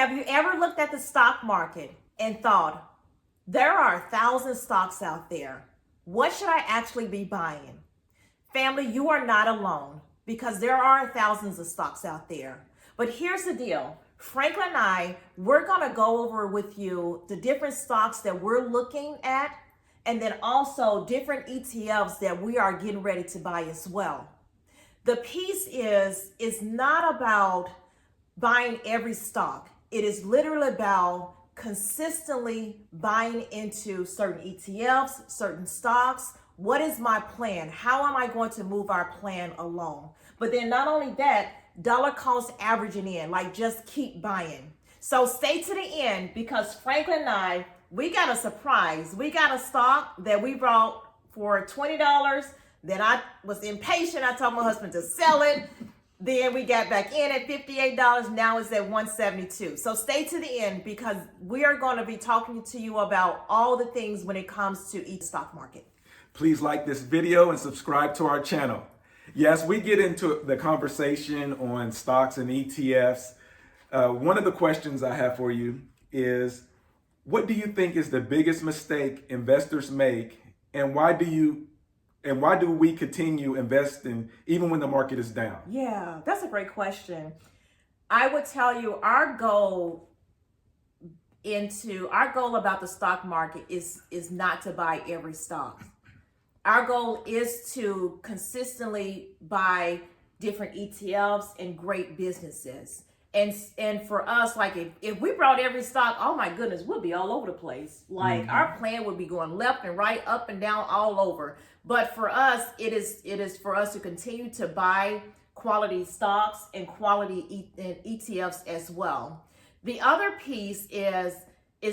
Have you ever looked at the stock market and thought, there are 1,000 stocks out there. What should I actually be buying? Family, you are not alone because there are thousands of stocks out there. But here's the deal. Franklin and I, we're going to go over with you the different stocks that we're looking at, and then also different ETFs that we are getting ready to buy as well. The piece is not about buying every stock. It is literally about consistently buying into certain ETFs, certain stocks. What is my plan? How am I going to move our plan along? But then not only that, dollar cost averaging in, like just keep buying. So stay to the end because Franklin and I, we got a surprise. We got a stock that we brought for $20. Then I was impatient. I told my husband to sell it. Then we got back in at $58. Now it's at $172. So stay to the end because we are going to be talking to you about all the things when it comes to each stock market. Please like this video and subscribe to our channel. Yes, we get into the conversation on stocks and ETFs. One of the questions I have for you is, what do you think is the biggest mistake investors make, and why do we continue investing even when the market is down? Yeah, that's a great question. I would tell you our goal about the stock market is not to buy every stock. Our goal is to consistently buy different ETFs and great businesses. And for us, like if we brought every stock, oh my goodness, we'll be all over the place. Like our plan would be going left and right, up and down, all over. But for us, it is for us to continue to buy quality stocks and quality ETFs as well. The other piece is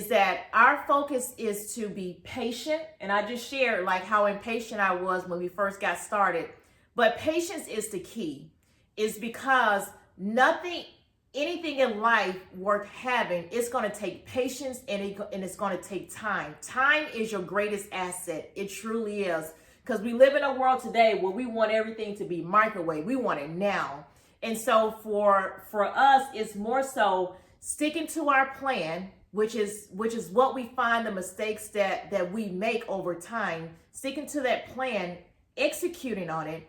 that our focus is to be patient. And I just shared like how impatient I was when we first got started. But patience is the key, is because anything in life worth having, it's going to take patience and it's going to take time. Time is your greatest asset. It truly is. Because we live in a world today where we want everything to be microwave. We want it now. And so for us, it's more so sticking to our plan, which is what we find the mistakes that we make over time, sticking to that plan, executing on it,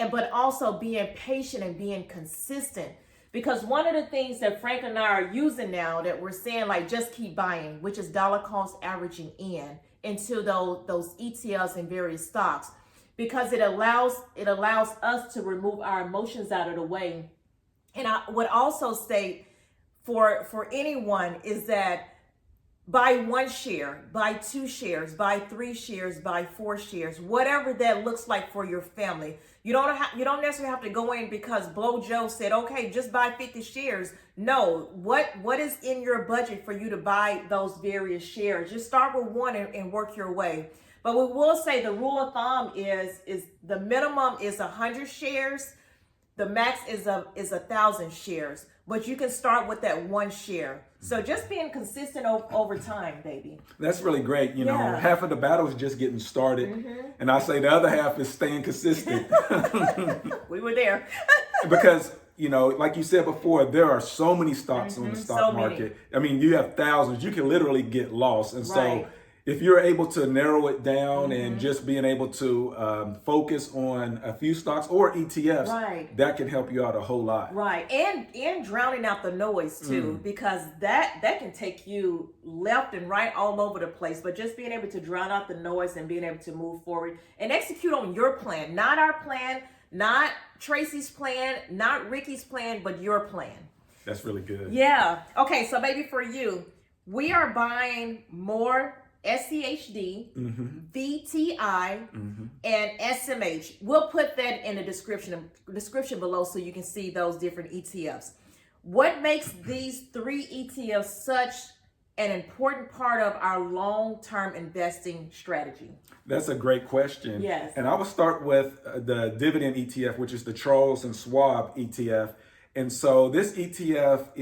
but also being patient and being consistent. Because one of the things that Frank and I are using now that we're saying, like, just keep buying, which is dollar cost averaging into those ETFs and various stocks, because it allows us to remove our emotions out of the way. And I would also say for anyone is that buy 1 share, buy 2 shares, buy 3 shares, buy 4 shares, whatever that looks like for your family. You don't necessarily have to go in because Blow Joe said, okay, just buy 50 shares. No, what is in your budget for you to buy those various shares? Just start with 1 and work your way. But we will say the rule of thumb is the minimum is 100 shares. The max is 1,000 shares. But you can start with that 1 share. So just being consistent over time, baby. That's really great. You know, half of the battle is just getting started. And I say the other half is staying consistent. We were there. Because, you know, like you said before, there are so many stocks on the stock market. I mean, you have thousands. You can literally get lost. And so if you're able to narrow it down and just being able to focus on a few stocks or ETFs, that can help you out a whole lot. Right. And drowning out the noise too, because that can take you left and right all over the place. But just being able to drown out the noise and being able to move forward and execute on your plan, not our plan, not Tracy's plan, not Ricky's plan, but your plan. That's really good. Yeah. Okay. So maybe for you, we are buying more SCHD, VTI, and SMH. We'll put that in the description below so you can see those different ETFs. What makes these 3 ETFs such an important part of our long-term investing strategy? That's a great question. Yes. And I will start with the Dividend ETF, which is the Charles and Schwab ETF. And so this ETF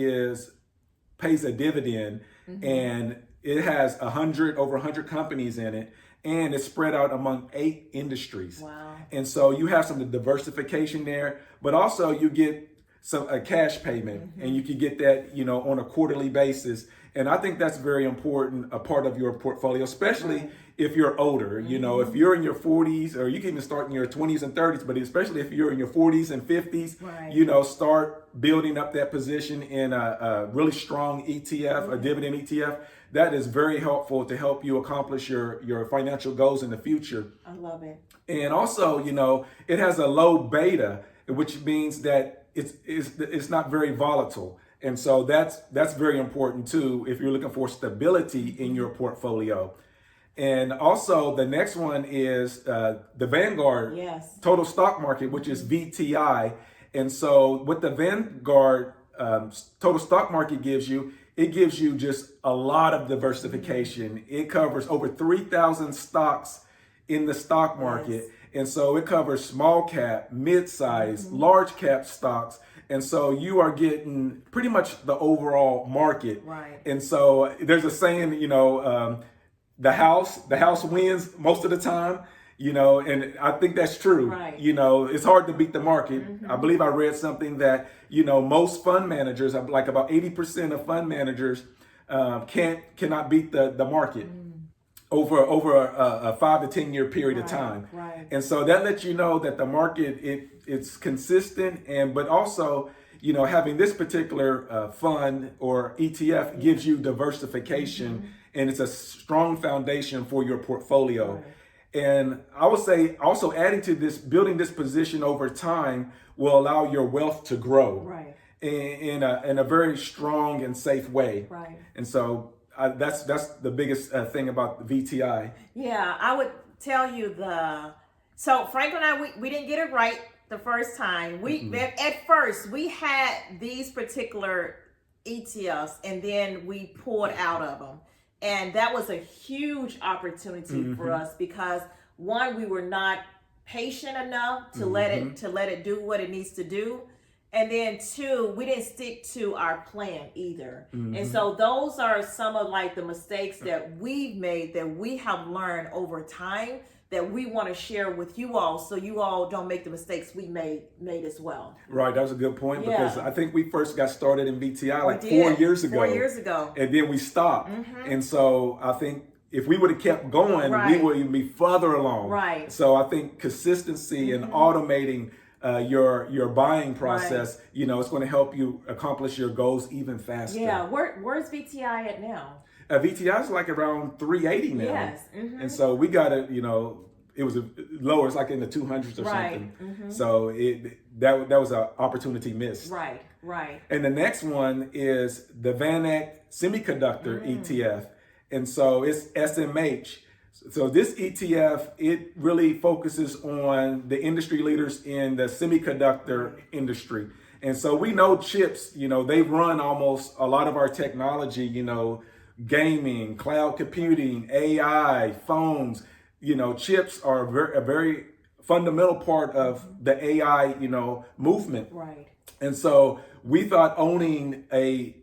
pays a dividend, and it has over 100 companies in it, and it's spread out among 8 industries. Wow. And so you have some diversification there, but also you get a cash payment, and you can get that, on a quarterly basis. And I think that's very important, a part of your portfolio, especially if you're older. If you're in your 40s, or you can even start in your 20s and 30s, but especially if you're in your 40s and 50s, start building up that position in a really strong ETF, a dividend ETF. That is very helpful to help you accomplish your financial goals in the future. I love it. And also, it has a low beta, which means that it's not very volatile. And so that's very important too if you're looking for stability in your portfolio. And also the next one is the Vanguard Total Stock Market, which is VTI. And so what the Vanguard Total Stock Market gives you, it gives you just a lot of diversification. It covers over 3,000 stocks in the stock market. And so it covers small cap, mid-size, large cap stocks. And so you are getting pretty much the overall market. Right. And so there's a saying, the house wins most of the time, and I think that's true. Right. It's hard to beat the market. I believe I read something that, most fund managers, like about 80% of fund managers cannot beat the market over a 5 to 10 year period of time. Right. And so that lets you know that the market, it's consistent, but also, having this particular fund or ETF gives you diversification, and it's a strong foundation for your portfolio. Right. And I would say also adding to this, building this position over time will allow your wealth to grow in a very strong and safe way. Right. And so that's the biggest thing about the VTI. Yeah, I would tell you so Frank and I, we didn't get it right the first time. At first we had these particular ETFs, and then we pulled out of them. And that was a huge opportunity for us because, one, we were not patient enough to let it do what it needs to do. And then two, we didn't stick to our plan either. And so those are some of the mistakes that we've made, that we have learned over time, that we want to share with you all, so you all don't make the mistakes we made as well. Right, that was a good point, because I think we first got started in VTI 4 years ago. 4 years ago. And then we stopped. And so I think if we would have kept going, we would even be further along. Right. So I think consistency and automating your buying process, it's going to help you accomplish your goals even faster. Yeah, where's VTI at now? VTI is around 380 now. Yes. And so we got it, it was lower. It's in the 200s or something. So that was an opportunity missed. Right. And the next one is the SMH Semiconductor ETF. And so it's SMH. So this ETF, it really focuses on the industry leaders in the semiconductor industry. And so we know chips, they run almost a lot of our technology, gaming, cloud computing, AI, phones, chips are a very fundamental part of the AI, movement. Right. And so we thought owning a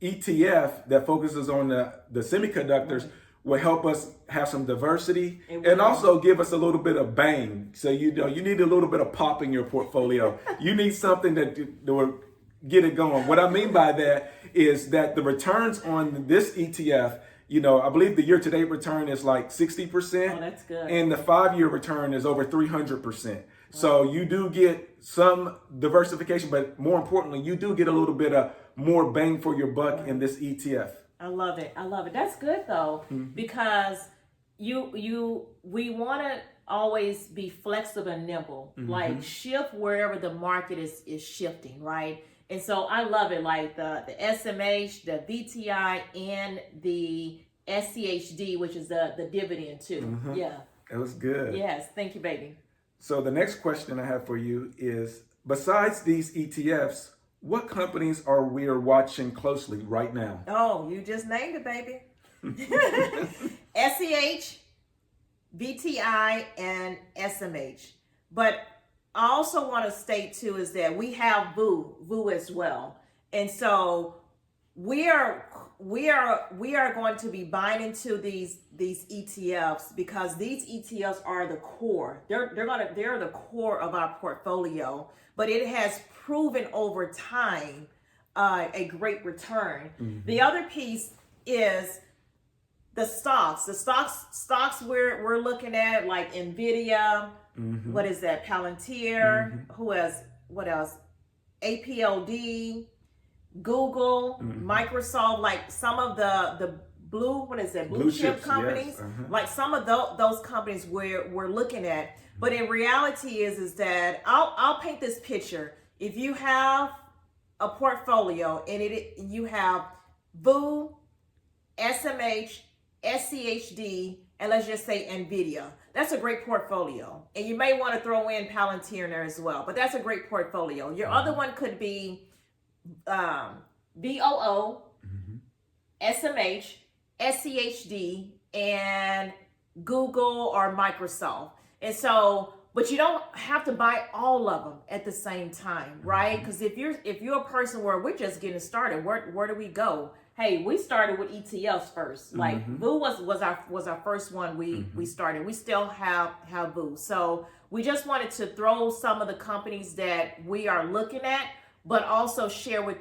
ETF that focuses on the semiconductors will help us have some diversity and also give us a little bit of bang. So, you need a little bit of pop in your portfolio. You need something that will get it going. What I mean by that is that the returns on this ETF, I believe the year-to-date return is 60%. Oh, that's good. And the 5-year return is over 300%. So you do get some diversification, but more importantly, you do get a little bit of more bang for your buck in this ETF. I love it. That's good though, because we want to always be flexible and nimble, shift wherever the market is shifting, right? And so I love it, the SMH, the VTI, and the SCHD, which is the dividend too. Yeah. That was good. Yes. Thank you, baby. So the next question I have for you is, besides these ETFs, what companies are we watching closely right now? Oh, you just named it, baby. SCH, VTI, and SMH. But I also want to state too is that we have VOO as well. And so we are going to be buying into these ETFs because these ETFs are the core. They're the core of our portfolio, but it has proven over time a great return. The other piece is the stocks. The stocks we're looking at, like Nvidia. What is that? Palantir. What else? APLD. Google, Microsoft, like some of the blue chip companies, yes. like some of those companies we're looking at. But in reality is that I'll paint this picture. If you have a portfolio and you have VOO, SMH, SCHD, and let's just say Nvidia. That's a great portfolio. And you may want to throw in Palantir in there as well, but that's a great portfolio. Your other one could be VOO, SMH, SCHD, and Google or Microsoft. And so, but you don't have to buy all of them at the same time, right? Because if you're a person where we're just getting started, where do we go? Hey, we started with ETFs first. Like VOO was our first one we started. We still have VOO. So we just wanted to throw some of the companies that we are looking at, but also share with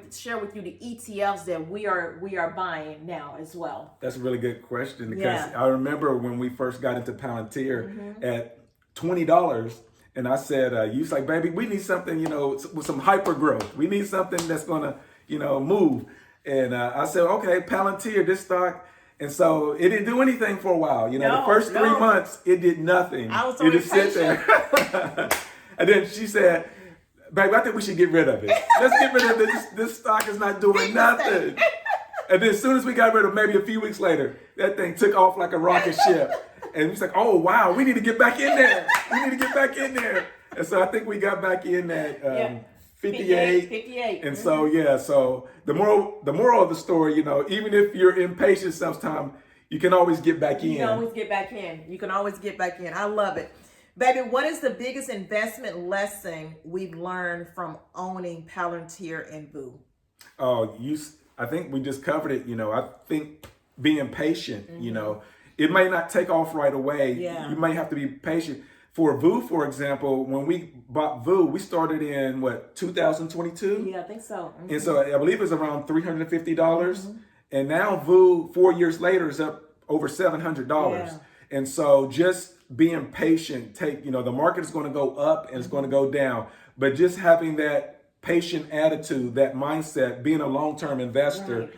you the ETFs that we are buying now as well. That's a really good question, because I remember when we first got into Palantir at $20, and I said, you was like, baby, we need something, with some hyper growth. We need something that's gonna, move. And I said, okay, Palantir, this stock. And so it didn't do anything for a while. The first 3 months, it did nothing. I was so it just sit there. And then she said, baby, I think we should get rid of it. Let's get rid of this. This stock is not doing nothing. And then as soon as we got rid of it, maybe a few weeks later, that thing took off like a rocket ship. And it's like, oh, wow, we need to get back in there. We need to get back in there. And so I think we got back in at 58. And so the moral of the story, even if you're impatient sometimes, you can always get back in. You can always get back in. You can always get back in. I love it. Baby, what is the biggest investment lesson we've learned from owning Palantir and VOO? Oh, I think we just covered it. I think being patient, it may not take off right away. Yeah. You may have to be patient. For VOO, for example, when we bought VOO, we started in 2022? Yeah, I think so. And so I believe it's around $350. And now VOO, 4 years later, is up over $700. Yeah. And so just being patient, the market is going to go up and it's going to go down, but just having that patient attitude, that mindset, being a long-term investor,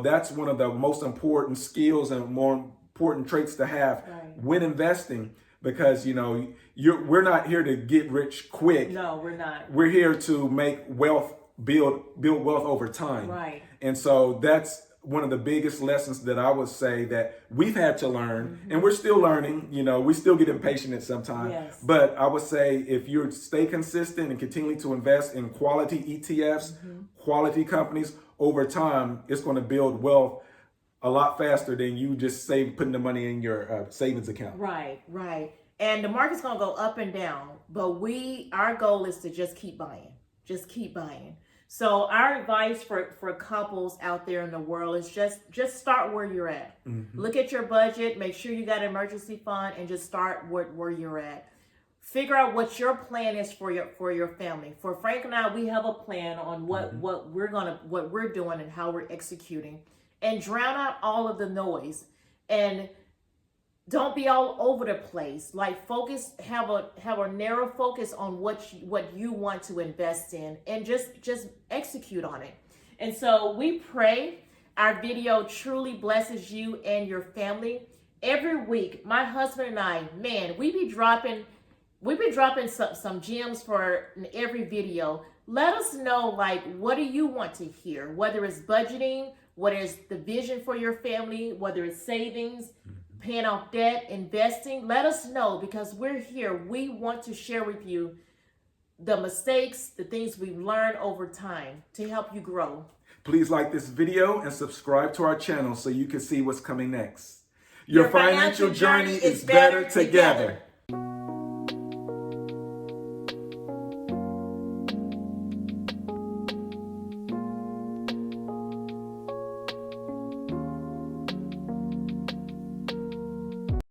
that's one of the most important skills and more important traits to have when investing, because, we're not here to get rich quick. No, we're not. We're here to make wealth, build wealth over time. Right. And so that's one of the biggest lessons that I would say that we've had to learn, and we're still learning. We still get impatient at some time. Yes. But I would say if you stay consistent and continue to invest in quality ETFs, quality companies over time, it's going to build wealth a lot faster than you just putting the money in your savings account. Right. And the market's going to go up and down, but our goal is to just keep buying. Just keep buying. So our advice for couples out there in the world is just start where you're at. Look at your budget, make sure you got an emergency fund, and just start where you're at. Figure out what your plan is for your family. For Frank and I, we have a plan on what we're doing and how we're executing, and drown out all of the noise. And don't be all over the place. Like focus, have a narrow focus on what you want to invest in, and just execute on it. And so we pray our video truly blesses you and your family. Every week, my husband and I, man, we be dropping some gems for every video. Let us know, like, what do you want to hear? Whether it's budgeting, whether it's the vision for your family, whether it's savings, paying off debt, investing, let us know, because we're here. We want to share with you the mistakes, the things we've learned over time to help you grow. Please like this video and subscribe to our channel so you can see what's coming next. Your financial journey is better together.